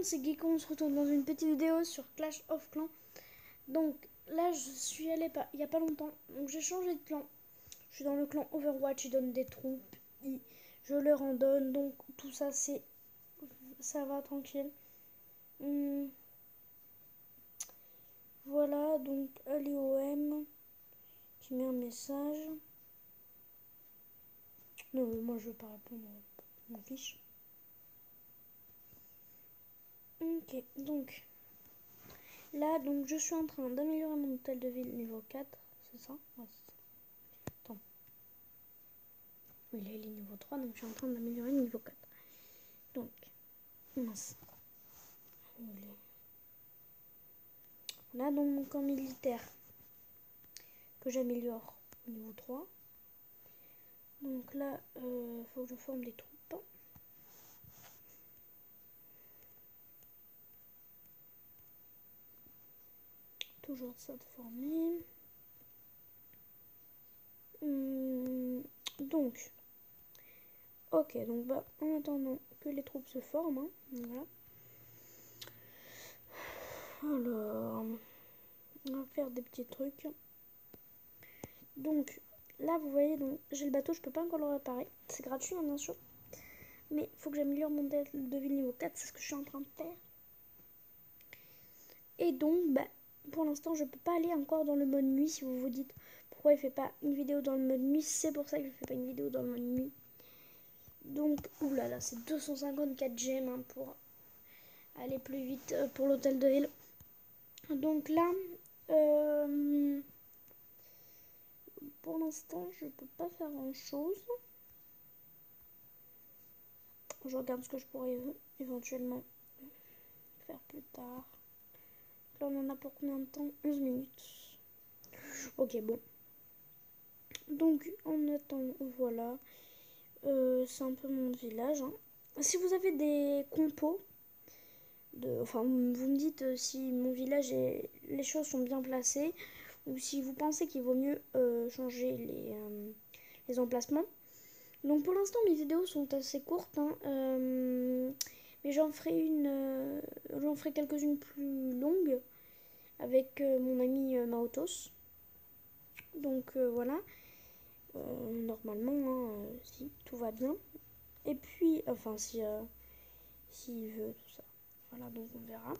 c'est Gecko, on se retrouve dans une petite vidéo sur Clash of Clans. Donc là, je suis allée il n'y a pas longtemps, donc j'ai changé de clan. Je suis dans le clan Overwatch, ils donnent des troupes, je leur en donne, donc tout ça, ça va tranquille. Voilà, donc LOM qui met un message. Non, moi je veux pas répondre, je m'en fiche. Ok, donc là, donc je suis en train d'améliorer mon hôtel de ville niveau 4, c'est ça? Ouais, c'est ça. Attends. Oui, là, il est niveau 3, donc je suis en train d'améliorer le niveau 4. Donc, mince. Là, donc mon camp militaire que j'améliore au niveau 3. Donc là, faut que je forme des troupes. Toujours ça de former. Donc, ok, donc bah, en attendant que les troupes se forment, hein, voilà. Alors, on va faire des petits trucs. Donc, là, vous voyez, donc j'ai le bateau, je peux pas encore le réparer. C'est gratuit, hein, bien sûr. Mais il faut que j'améliore mon hôtel de ville niveau 4, c'est ce que je suis en train de faire. Et donc, bah, pour l'instant, je peux pas aller encore dans le mode nuit. Si vous vous dites pourquoi il fait pas une vidéo dans le mode nuit, c'est pour ça que je fais pas une vidéo dans le mode nuit. Donc, oulala, c'est 254 gemmes hein, pour aller plus vite pour l'hôtel de ville. Donc là, pour l'instant, je peux pas faire grand chose. Je regarde ce que je pourrais éventuellement faire plus tard. Là, on en a pour combien de temps? 11 minutes. Ok, bon. Donc, en attendant, voilà. C'est un peu mon village. Hein. Si vous avez des compos, enfin, vous me dites si mon village et les choses sont bien placées ou si vous pensez qu'il vaut mieux changer les emplacements. Donc pour l'instant mes vidéos sont assez courtes, hein, mais j'en ferai quelques-unes plus longues avec mon ami Maotos. Donc voilà, normalement, hein, si tout va bien. Et puis, enfin s'il veut tout ça. Voilà, donc on verra.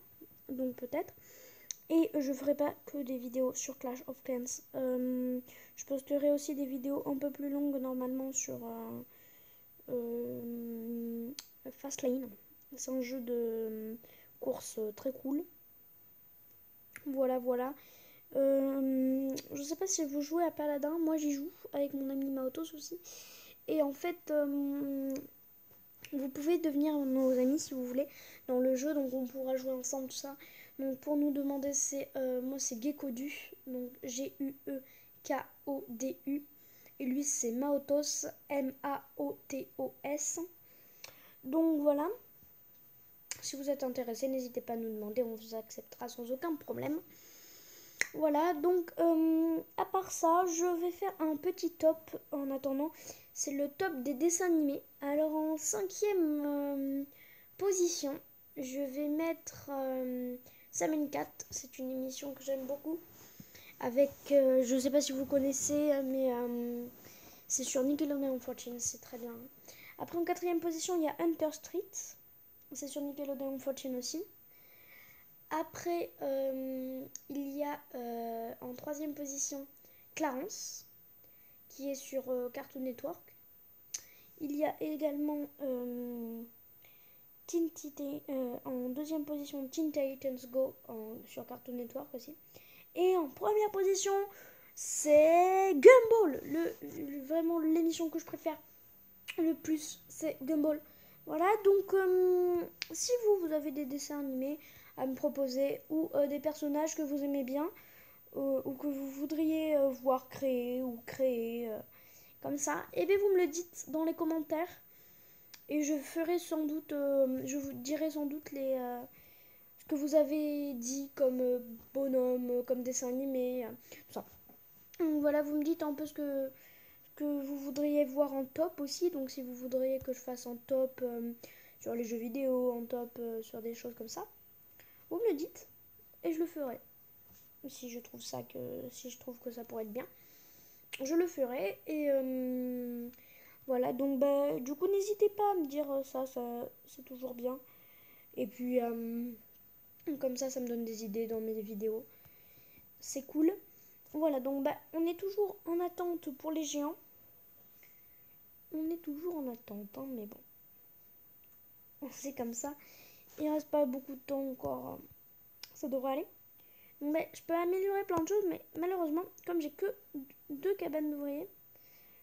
Donc peut-être. Et je ferai pas que des vidéos sur Clash of Clans. Je posterai aussi des vidéos un peu plus longues normalement sur Fastlane. C'est un jeu de course très cool. Voilà, voilà. Je sais pas si vous jouez à Paladin. Moi j'y joue avec mon ami Maotos aussi. Et en fait, vous pouvez devenir nos amis si vous voulez dans le jeu. Donc on pourra jouer ensemble, tout ça. Donc pour nous demander, moi c'est Gekodu, donc Geukodu, et lui c'est Maotos, Maotos. Donc voilà, si vous êtes intéressé, n'hésitez pas à nous demander, on vous acceptera sans aucun problème. Voilà, donc à part ça, je vais faire un petit top en attendant. C'est le top des dessins animés. Alors en 5e position, je vais mettre Sam & Cat. C'est une émission que j'aime beaucoup. Avec, je sais pas si vous connaissez, mais c'est sur Nickelodeon Fortune, c'est très bien. Après en 4e position, il y a Hunter Street. C'est sur Nickelodeon Fortune aussi. Après, il y a en 3e position Clarence, qui est sur Cartoon Network. Il y a également en 2e position Teen Titans Go sur Cartoon Network aussi. Et en 1re position, c'est Gumball. Vraiment l'émission que je préfère le plus, c'est Gumball. Voilà, donc si vous avez des dessins animés à me proposer ou des personnages que vous aimez bien ou que vous voudriez voir créer ou créer comme ça, et bien vous me le dites dans les commentaires et je ferai sans doute, je vous dirai sans doute ce que vous avez dit comme bonhomme, comme dessin animé, tout ça. Donc voilà, vous me dites un peu ce que vous voudriez voir en top aussi. Donc si vous voudriez que je fasse en top sur les jeux vidéo, en top sur des choses comme ça, vous me le dites et je le ferai. Si je trouve que ça pourrait être bien, je le ferai. Et voilà, donc bah, du coup, n'hésitez pas à me dire ça c'est toujours bien. Et puis, comme ça me donne des idées dans mes vidéos. C'est cool. Voilà, donc bah, on est toujours en attente pour les géants. On est toujours en attente, hein, mais bon. C'est comme ça. Il reste pas beaucoup de temps encore. Ça devrait aller. Mais je peux améliorer plein de choses, mais malheureusement, comme j'ai que 2 cabanes d'ouvriers,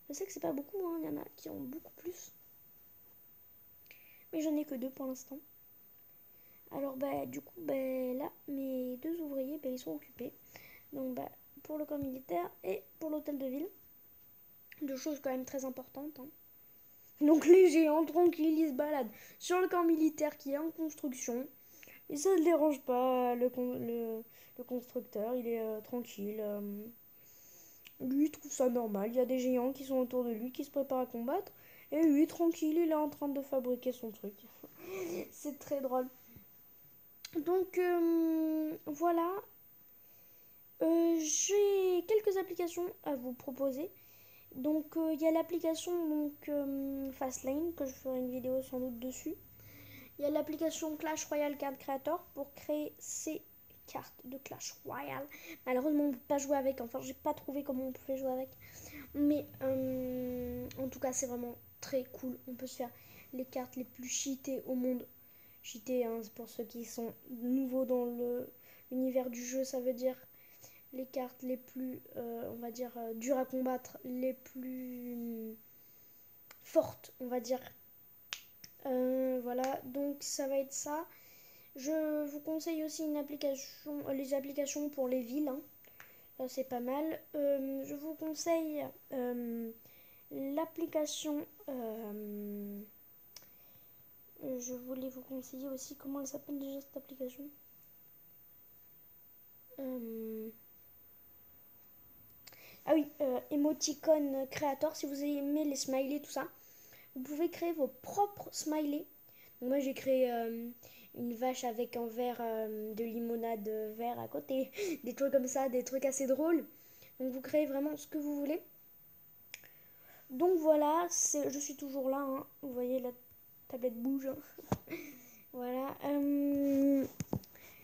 je sais que c'est pas beaucoup, hein, il y en a qui ont beaucoup plus. Mais j'en ai que 2 pour l'instant. Alors bah du coup bah, là mes 2 ouvriers bah, ils sont occupés. Donc bah pour le camp militaire et pour l'hôtel de ville. 2 choses quand même très importantes. Hein. Donc les géants tranquilles ils se baladent sur le camp militaire qui est en construction. Et ça ne dérange pas le constructeur, il est tranquille. Lui il trouve ça normal. Il y a des géants qui sont autour de lui qui se préparent à combattre. Et lui tranquille il est en train de fabriquer son truc. C'est très drôle. Donc voilà, j'ai quelques applications à vous proposer. Donc il y a l'application Fastlane que je ferai une vidéo sans doute dessus. Il y a l'application Clash Royale Card Creator pour créer ses cartes de Clash Royale. Malheureusement on ne peut pas jouer avec, enfin j'ai pas trouvé comment on pouvait jouer avec. Mais en tout cas c'est vraiment très cool. On peut se faire les cartes les plus cheatées au monde. Cheaté, hein, pour ceux qui sont nouveaux dans l'univers du jeu, ça veut dire les cartes les plus, on va dire, dures à combattre, les plus fortes, on va dire. Voilà, donc ça va être ça. Je vous conseille aussi une application, les applications pour les villes. Hein. Ça c'est pas mal. Je vous conseille l'application. Je voulais vous conseiller aussi comment elle s'appelle déjà cette application. Ah oui, Emoticon Creator, si vous aimez les smileys, tout ça, vous pouvez créer vos propres smileys. Donc moi j'ai créé une vache avec un verre de limonade vert à côté, des trucs comme ça, des trucs assez drôles. Donc vous créez vraiment ce que vous voulez. Donc voilà, je suis toujours là, hein. Vous voyez la tablette bouge. Hein. Voilà.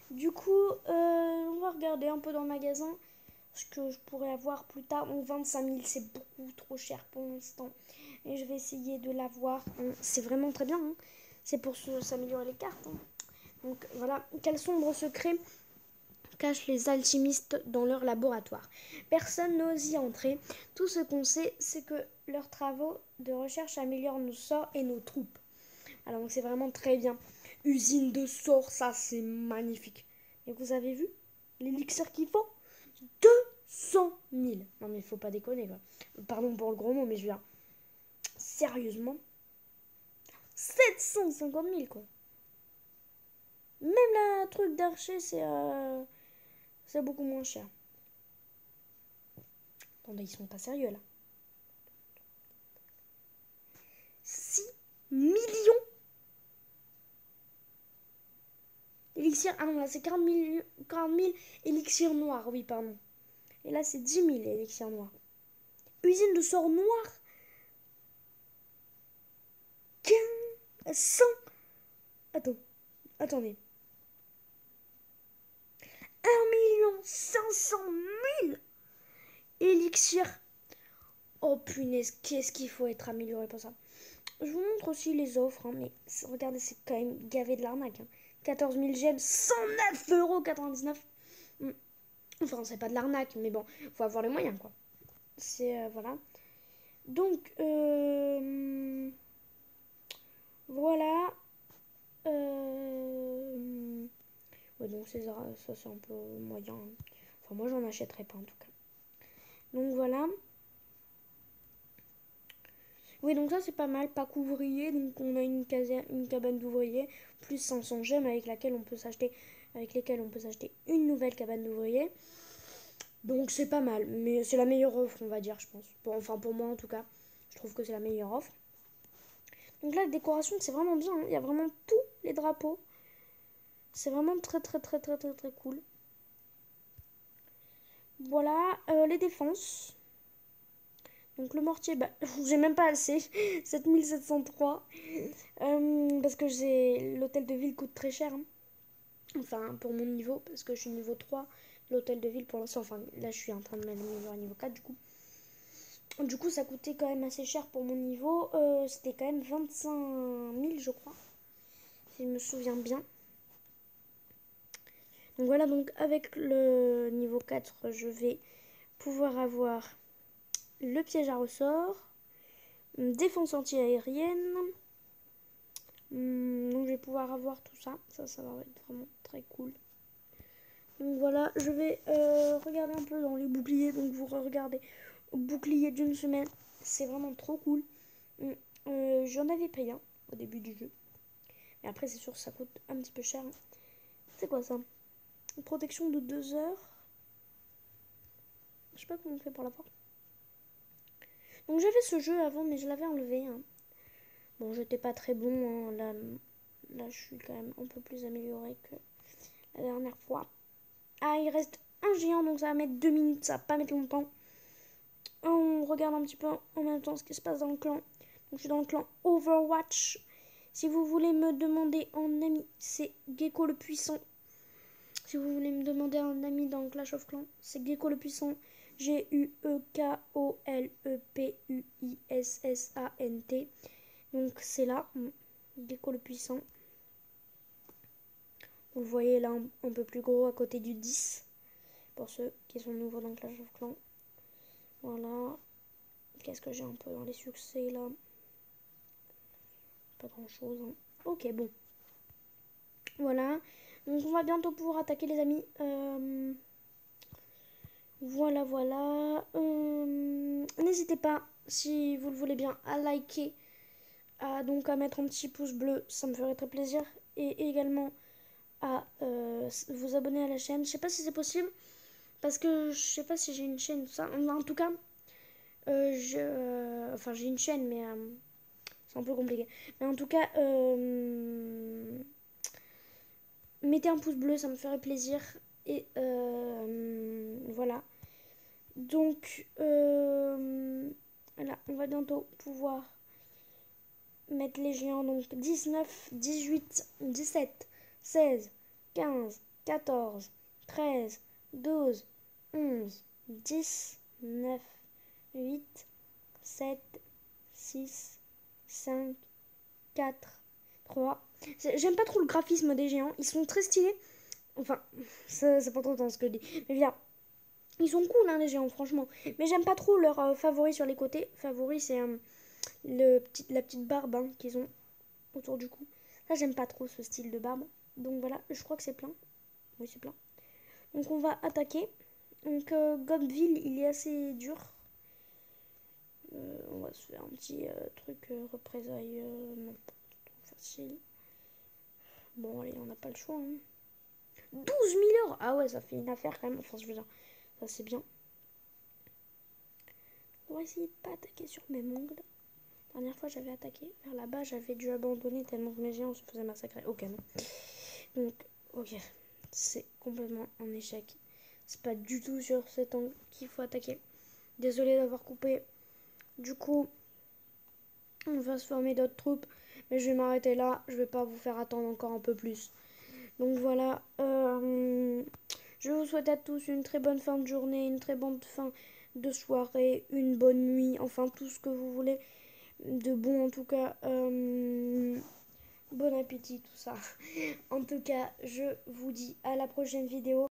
Du coup, on va regarder un peu dans le magasin ce que je pourrais avoir plus tard. Donc 25 000, c'est beaucoup trop cher pour l'instant. Et je vais essayer de l'avoir. C'est vraiment très bien. Hein. C'est pour s'améliorer les cartes. Hein. Donc voilà, quel sombre secret cachent les alchimistes dans leur laboratoire. Personne n'ose y entrer. Tout ce qu'on sait, c'est que leurs travaux de recherche améliorent nos sorts et nos troupes. Alors donc c'est vraiment très bien. Usine de sorts, ça c'est magnifique. Et vous avez vu l'élixir qu'il faut 200 000. Non mais faut pas déconner quoi. Pardon pour le gros mot, mais je viens. Sérieusement 750 000 quoi. Même la truc d'archer c'est beaucoup moins cher. Attendez, ils sont pas sérieux là. 6 millions élixirs. Ah non là c'est 40 000 élixirs noirs. Oui pardon. Et là c'est 10 000 élixirs noirs. Usine de sorts noirs 100. Attendez. 1 500 000 élixirs. Oh punaise, qu'est-ce qu'il faut être amélioré pour ça. Je vous montre aussi les offres, hein, mais regardez, c'est quand même gavé de l'arnaque. Hein. 14 000 gemmes, 109,99 €. Enfin, c'est pas de l'arnaque, mais bon, faut avoir les moyens, quoi. C'est, voilà. Donc, voilà. Ouais, donc ça c'est un peu moyen. Hein. Enfin, moi, j'en achèterai pas, en tout cas. Donc, voilà. Oui, donc ça, c'est pas mal. Pack ouvrier. Donc, on a une cabane d'ouvriers, plus 500 gemmes avec lesquelles on peut s'acheter une nouvelle cabane d'ouvriers. Donc, c'est pas mal. Mais c'est la meilleure offre, on va dire, je pense. Enfin, pour moi, en tout cas. Je trouve que c'est la meilleure offre. Donc là, la décoration, c'est vraiment bien, hein. Il y a vraiment tous les drapeaux. C'est vraiment très cool. Voilà, les défenses. Donc le mortier, bah, j'ai même pas assez. 7703. Parce que l'hôtel de ville coûte très cher, hein. Enfin, pour mon niveau, parce que je suis niveau 3. L'hôtel de ville pour l'instant, enfin là je suis en train de m'améliorer à niveau 4 du coup. Du coup, ça coûtait quand même assez cher pour mon niveau. C'était quand même 25 000, je crois, si je me souviens bien. Donc voilà, donc avec le niveau 4, je vais pouvoir avoir le piège à ressort, défense anti-aérienne. Donc je vais pouvoir avoir tout ça. Ça va être vraiment très cool. Donc voilà, je vais regarder un peu dans les boucliers. Donc vous regardez bouclier d'une semaine. C'est vraiment trop cool. J'en avais pris un au début du jeu. Et après c'est sûr que ça coûte un petit peu cher. C'est quoi ça? Une protection de 2 heures. Je sais pas comment on fait pour l'avoir. Donc j'avais ce jeu avant mais je l'avais enlevé, hein. Bon, j'étais pas très bon, hein. Là je suis quand même un peu plus améliorée que la dernière fois. Ah, il reste un géant donc ça va mettre 2 minutes, ça va pas mettre longtemps. On regarde un petit peu en même temps ce qui se passe dans le clan. Donc je suis dans le clan Overwatch. Si vous voulez me demander en ami, c'est Gecko le Puissant. Si vous voulez me demander un ami dans Clash of Clans, c'est Gecko le Puissant. Gecko le Puissant. Donc c'est là, Gecko le Puissant. Vous le voyez là un peu plus gros à côté du 10. Pour ceux qui sont nouveaux dans Clash of Clans. Voilà. Qu'est-ce que j'ai un peu dans les succès là? Pas grand chose, hein. Ok, bon. Voilà. Donc on va bientôt pouvoir attaquer les amis. Voilà. N'hésitez pas, si vous le voulez bien, à liker, donc à mettre un petit pouce bleu, ça me ferait très plaisir. Et également à vous abonner à la chaîne. Je sais pas si c'est possible, parce que je sais pas si j'ai une chaîne, tout ça. En tout cas, enfin j'ai une chaîne, mais c'est un peu compliqué. Mais en tout cas, mettez un pouce bleu, ça me ferait plaisir. Et voilà. Donc, là, on va bientôt pouvoir mettre les géants. Donc, 19, 18, 17, 16, 15, 14, 13, 12, 11, 10, 9, 8, 7, 6, 5, 4, 3. J'aime pas trop le graphisme des géants. Ils sont très stylés. Enfin, c'est pas trop dans ce que je dis. Mais bien, ils sont cool, hein, les géants, franchement. Mais j'aime pas trop leurs favoris sur les côtés. Favoris, c'est la petite barbe, hein, qu'ils ont autour du cou. Ça, j'aime pas trop ce style de barbe. Donc voilà, je crois que c'est plein. Oui, c'est plein. Donc on va attaquer. Donc Gobville, il est assez dur. On va se faire un petit truc représailles. Non, trop facile. Bon, allez, on n'a pas le choix, hein. 12 000 heures. Ah ouais, ça fait une affaire quand même. Enfin, je veux dire, ça c'est bien. On va essayer de pas attaquer sur mes ongles. La dernière fois, j'avais attaqué vers là-bas. J'avais dû abandonner tellement que mes géants se faisaient massacrer. Ok, non. Donc, ok. C'est complètement un échec. C'est pas du tout sur cet angle qu'il faut attaquer. Désolée d'avoir coupé. Du coup, on va se former d'autres troupes. Mais je vais m'arrêter là. Je vais pas vous faire attendre encore un peu plus. Donc voilà. Je vous souhaite à tous une très bonne fin de journée, une très bonne fin de soirée, une bonne nuit, enfin tout ce que vous voulez de bon en tout cas. Bon appétit, tout ça. En tout cas, je vous dis à la prochaine vidéo.